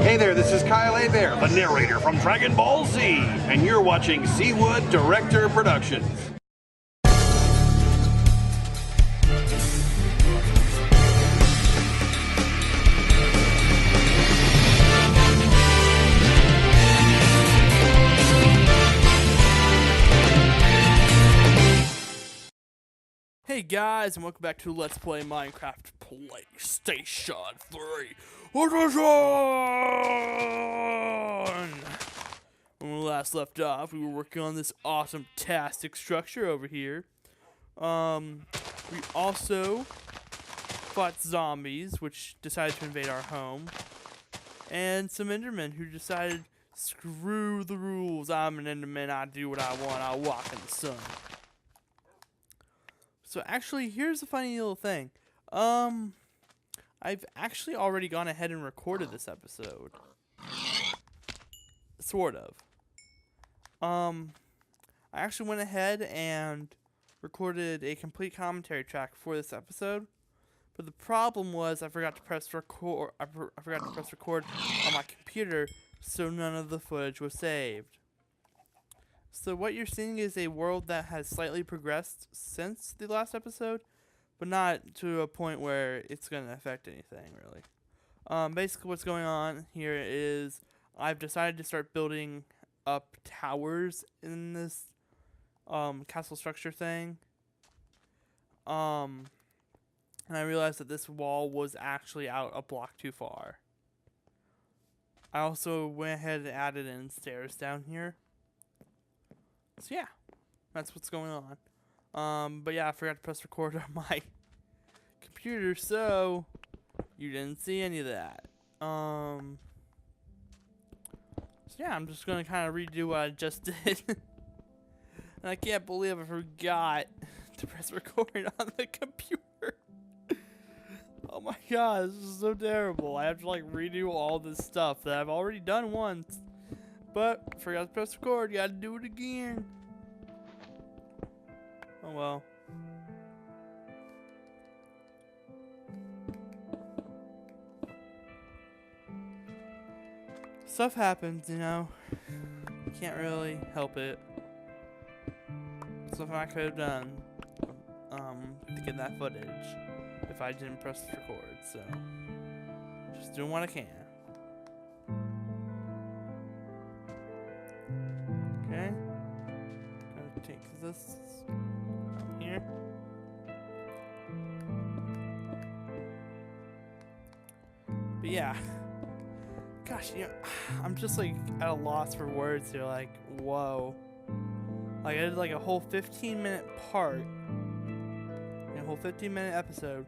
Hey there, this is Kyle A. Bear, the narrator from Dragon Ball Z, and you're watching Cwooddirector Productions. Hey guys, and welcome back to Let's Play Minecraft PlayStation 3 Edition! When we last left off, we were working on this awesome-tastic structure over here. We also fought zombies, which decided to invade our home. And some endermen who decided, screw the rules, I'm an enderman, I do what I want, I walk in the sun. So actually, here's a funny little thing. I've actually already gone ahead and recorded this episode. Sort of. I actually went ahead and recorded a complete commentary track for this episode. But the problem was I forgot to press record. I forgot to press record on my computer, so none of the footage was saved. So what you're seeing is a world that has slightly progressed since the last episode, but not to a point where it's going to affect anything, really. Basically what's going on here is I've decided to start building up towers in this castle structure thing. And I realized that this wall was actually out a block too far. I also went ahead and added in stairs down here. So yeah, that's what's going on. But yeah, I forgot to press record on my computer, so you didn't see any of that. So yeah, I'm just gonna kind of redo what I just did. And I can't believe I forgot to press record on the computer. Oh my god, this is so terrible. I have to like redo all this stuff that I've already done once. But forgot to press record, gotta do it again. Oh well. Stuff happens, you know. Can't really help it. Something I could have done to get that footage if I didn't press record, so just doing what I can. Okay. Gonna take this down here. But yeah. Gosh, you know, I'm just like at a loss for words here, like, whoa. Like I did like a whole 15-minute part, a whole 15-minute episode,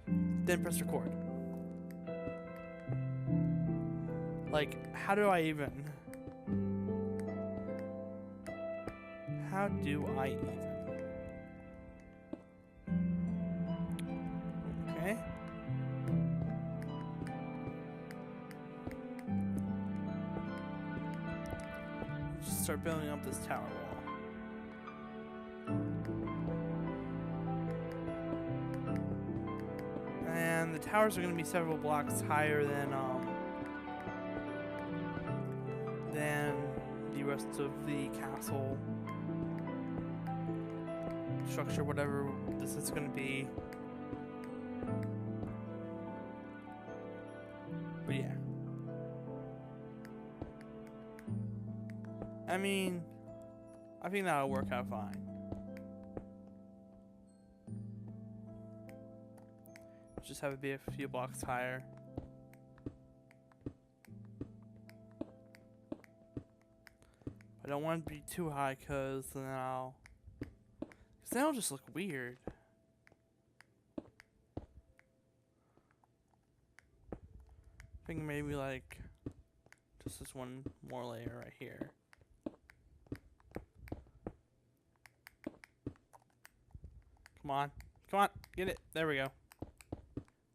then press record. Like, how do I even? How do I even? Okay. Just start building up this tower wall. And the towers are going to be several blocks higher than the rest of the castle structure, whatever this is going to be. But yeah. I mean, I think that'll work out fine. Just have it be a few blocks higher. I don't want it to be too high because then it'll just look weird. I think maybe like just this one more layer right here. Come on, get it. There we go.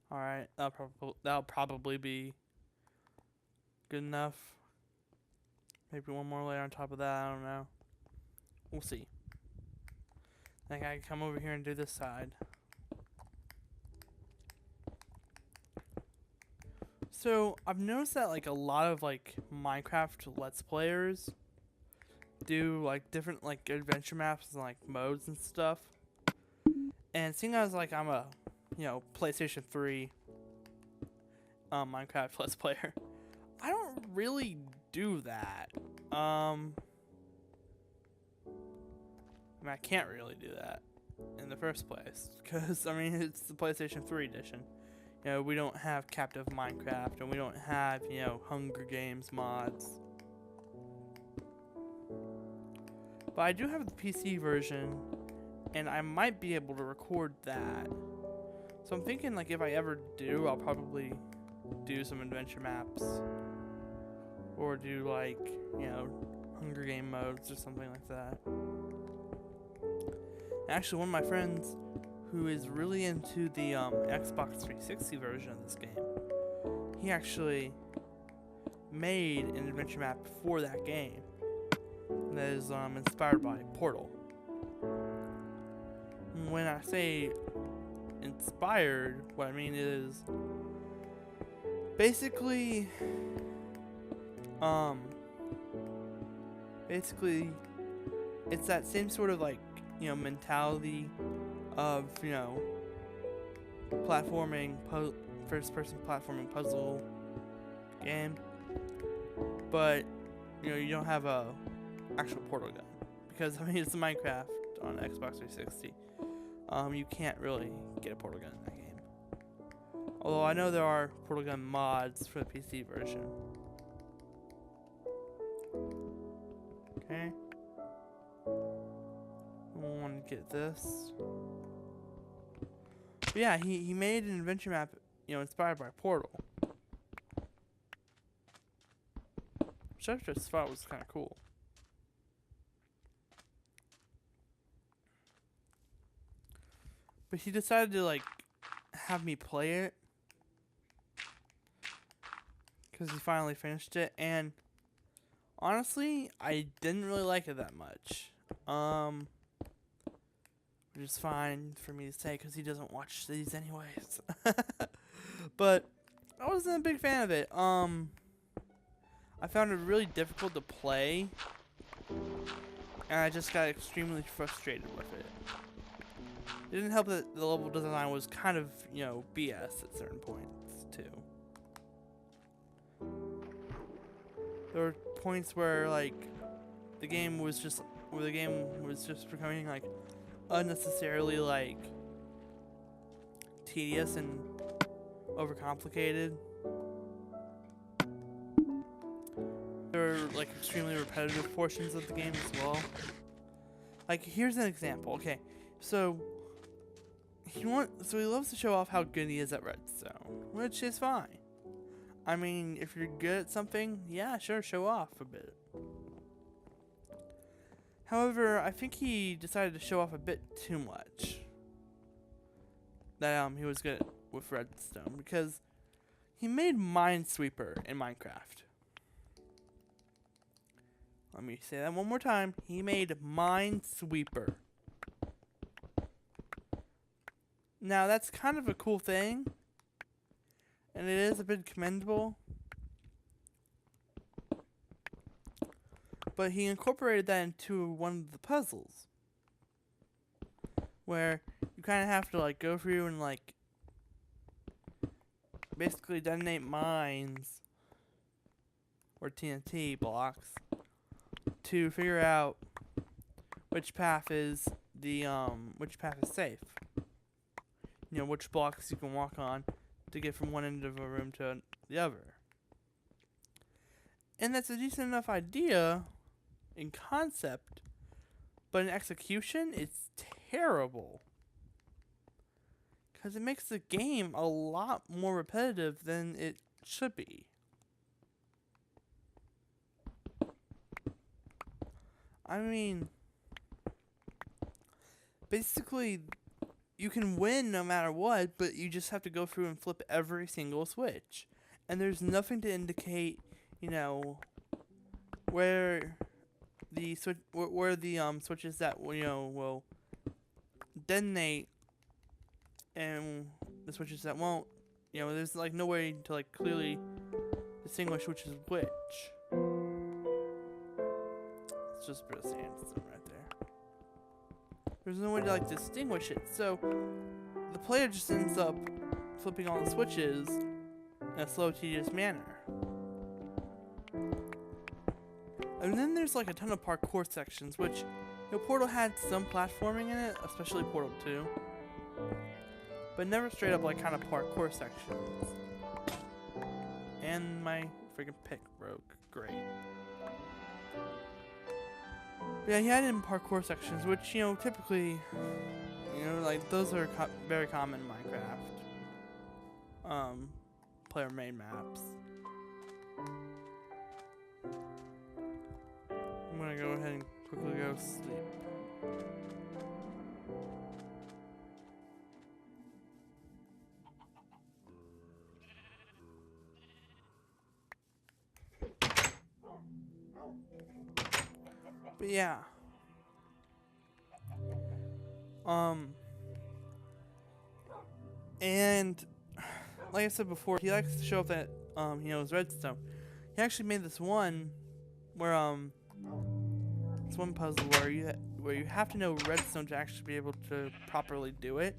All right, that'll probably be good enough. Maybe one more layer on top of that. I don't know. We'll see. I think I can come over here and do this side. So I've noticed that like a lot of like Minecraft Let's Players do like different like adventure maps and like modes and stuff. And seeing as like I'm a PlayStation 3 Minecraft Let's Player, I don't really do that. I mean, I can't really do that in the first place because I mean it's the PlayStation 3 edition. We don't have Captive Minecraft and we don't have Hunger Games mods. But I do have the PC version, and I might be able to record that. So I'm thinking like if I ever do, I'll probably do some adventure maps or do like Hunger Game modes or something like that. Actually, one of my friends who is really into the Xbox 360 version of this game, he actually made an adventure map for that game that is inspired by Portal. When I say inspired, what I mean is basically it's that same sort of like mentality of platforming first person platforming puzzle game, but you don't have a actual portal gun because I mean it's Minecraft on Xbox 360. You can't really get a portal gun in that game, although I know there are portal gun mods for the PC version. Okay, I want to get this. But yeah, he made an adventure map inspired by Portal, which I just thought was kind of cool. But he decided to like have me play it because he finally finished it, and honestly, I didn't really like it that much. Which is fine for me to say because he doesn't watch these anyways. But I wasn't a big fan of it. I found it really difficult to play, and I just got extremely frustrated with it. It didn't help that the level design was kind of, BS at certain points, too. There were points where, like, the game was just becoming, like, unnecessarily, like, tedious and overcomplicated. There were, like, extremely repetitive portions of the game as well. Like, here's an example. Okay, so he loves to show off how good he is at redstone, which is fine. I mean, if you're good at something, yeah, sure, show off a bit. However, I think he decided to show off a bit too much that he was good with redstone, because he made Minesweeper in Minecraft. Let me say that one more time. He made Minesweeper. Now, that's kind of a cool thing, and it is a bit commendable, but he incorporated that into one of the puzzles, where you kind of have to, like, go through and, like, basically detonate mines, or TNT blocks, to figure out which path is safe. Which blocks you can walk on to get from one end of a room to the other. And that's a decent enough idea in concept, but in execution, it's terrible. Because it makes the game a lot more repetitive than it should be. I mean, basically, you can win no matter what, but you just have to go through and flip every single switch. And there's nothing to indicate, where the switches that will detonate and the switches that won't you know, there's like no way to like clearly distinguish which is which. It's just a bit of sandstone right there. There's no way to like distinguish it, so the player just ends up flipping all the switches in a slow, tedious manner. And then there's like a ton of parkour sections, which, you know, Portal had some platforming in it, especially Portal 2. But never straight up like kind of parkour sections. And my freaking pick broke. Great. But yeah, he had in parkour sections, which, you know, typically, you know, like those are very common in Minecraft. Player made maps. I'm gonna go ahead and quickly go sleep. But yeah. And like I said before, he likes to show up that he knows redstone. He actually made this one where it's one puzzle where you have to know redstone to actually be able to properly do it.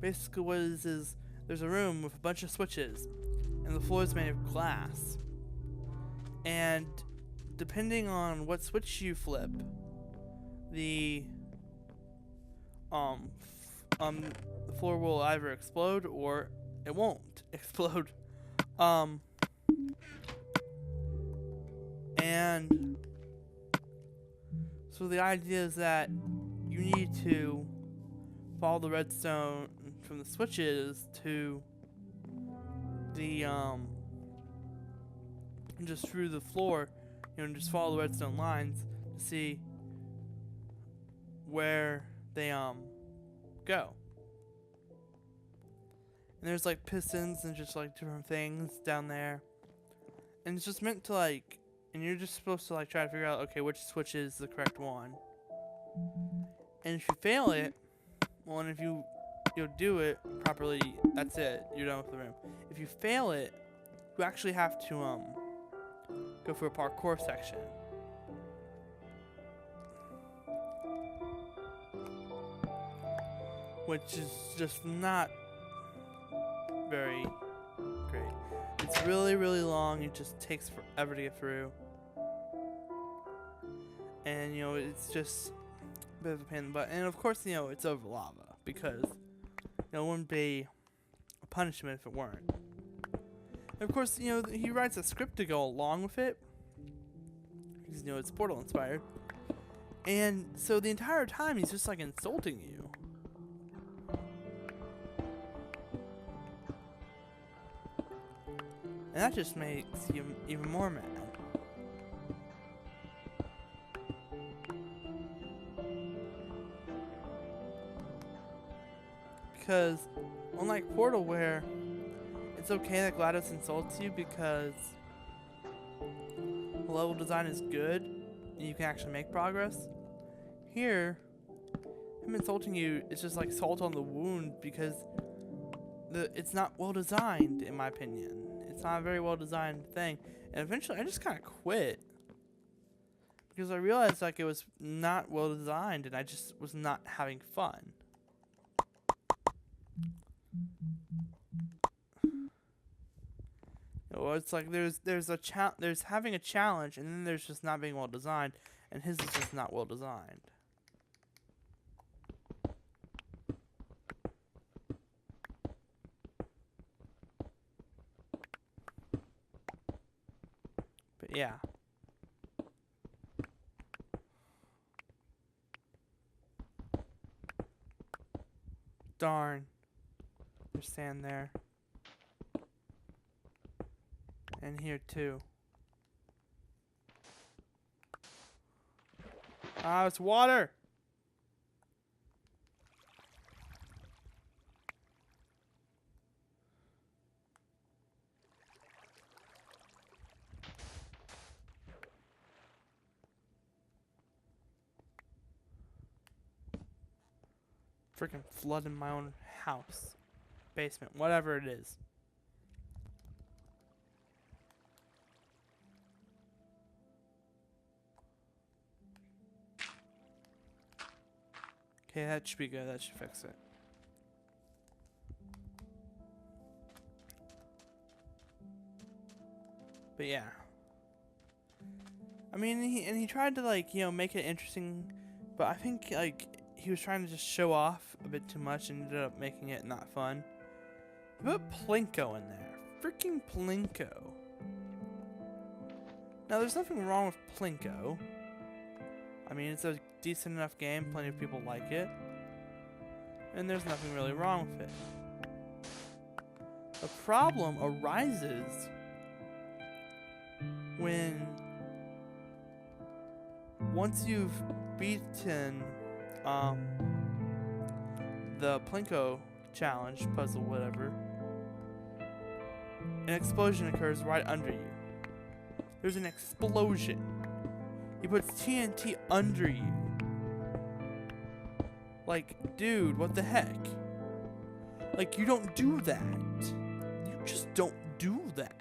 Basically what it is there's a room with a bunch of switches and the floor is made of glass. And depending on what switch you flip, the floor will either explode or it won't explode. And so the idea is that you need to follow the redstone from the switches to the just through the floor, you know, just follow the redstone lines to see where they go. And there's like pistons and just like different things down there. And it's just meant to like, and you're just supposed to like try to figure out, okay, which switch is the correct one. And if you fail it, well, and if you do it properly, that's it. You're done with the room. If you fail it, you actually have to go for a parkour section. Which is just not very great. It's really, really long. It just takes forever to get through. And, you know, it's just a bit of a pain in the butt. And, of course, you know, it's over lava. Because, you know, it wouldn't be a punishment if it weren't. And, of course, you know, he writes a script to go along with it. Because, you know, it's Portal inspired. And so the entire time he's just, like, insulting you. And that just makes you even more mad. Because, unlike Portal, where it's okay that GLaDOS insults you because the level design is good and you can actually make progress, here, him insulting you is just like salt on the wound because it's not well designed, in my opinion. It's not a very well designed thing. And eventually I just kind of quit. Because I realized like it was not well designed and I just was not having fun. You know, it's like there's having a challenge and then there's just not being well designed, and his is just not well designed. But yeah. Darn. There's sand there. And here too. Ah, it's water! freaking flooding my own house, basement, whatever it is. Okay, that should be good. That should fix it. But yeah. I mean, he tried to, like, you know, make it interesting, but I think, like, he was trying to just show off a bit too much and ended up making it not fun. He put Plinko in there. Freaking Plinko. Now, there's nothing wrong with Plinko. I mean, it's a decent enough game. Plenty of people like it. And there's nothing really wrong with it. The problem arises when once you've beaten the Plinko challenge, puzzle, whatever, an explosion occurs right under you. There's an explosion. He puts TNT under you. Like, dude, what the heck? Like, you don't do that. You just don't do that.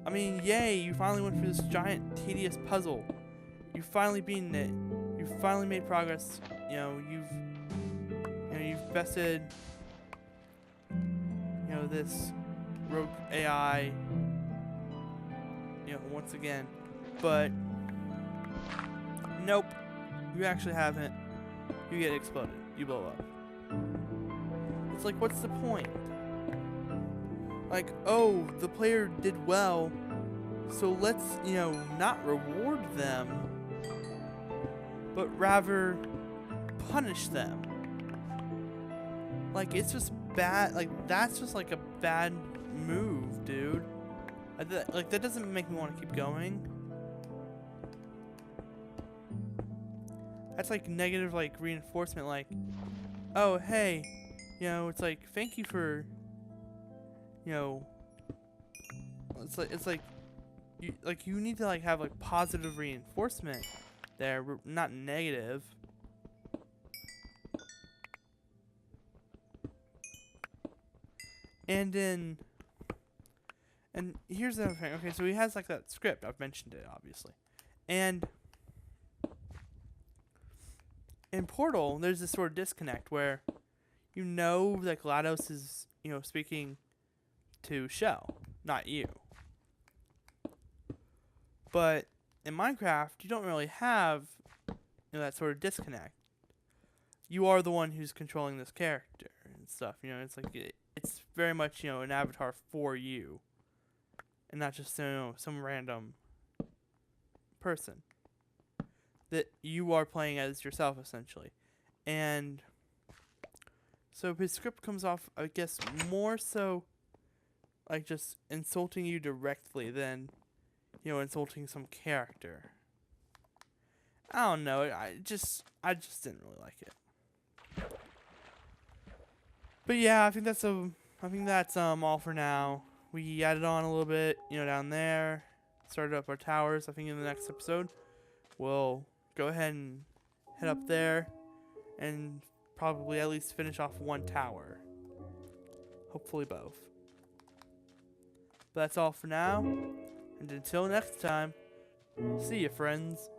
I mean, yay, you finally went through this giant, tedious puzzle. You've finally beaten it. You've finally made progress. You know, you've bested, you know, this rogue AI, you know, once again. But, nope, you actually haven't. You get exploded. You blow up. It's like, what's the point? Like, oh, the player did well, so let's, you know, not reward them, but rather punish them. Like, it's just bad. Like, that's just like a bad move, dude. Like, that doesn't make me want to keep going. That's like negative, like, reinforcement. Like, oh, hey, you know, it's like, thank you for, you know, it's like you need to, like, have, like, positive reinforcement there, not negative. And here's the other thing. Okay, so he has, like, that script. I've mentioned it, obviously. And in Portal, there's this sort of disconnect where, you know, that GLaDOS is, you know, speaking to Shell, not you. But in Minecraft, you don't really have, you know, that sort of disconnect. You are the one who's controlling this character and stuff. You know, it's like it's very much, you know, an avatar for you, and not just, you know, some random person that you are playing as yourself, essentially. And so his script comes off, I guess, more so like just insulting you directly than, you know, insulting some character. I don't know. I just didn't really like it. But yeah, I think that's all for now. We added on a little bit, you know, down there. Started up our towers. I think in the next episode, we'll go ahead and head up there and probably at least finish off one tower. Hopefully both. But that's all for now. And until next time, see ya, friends.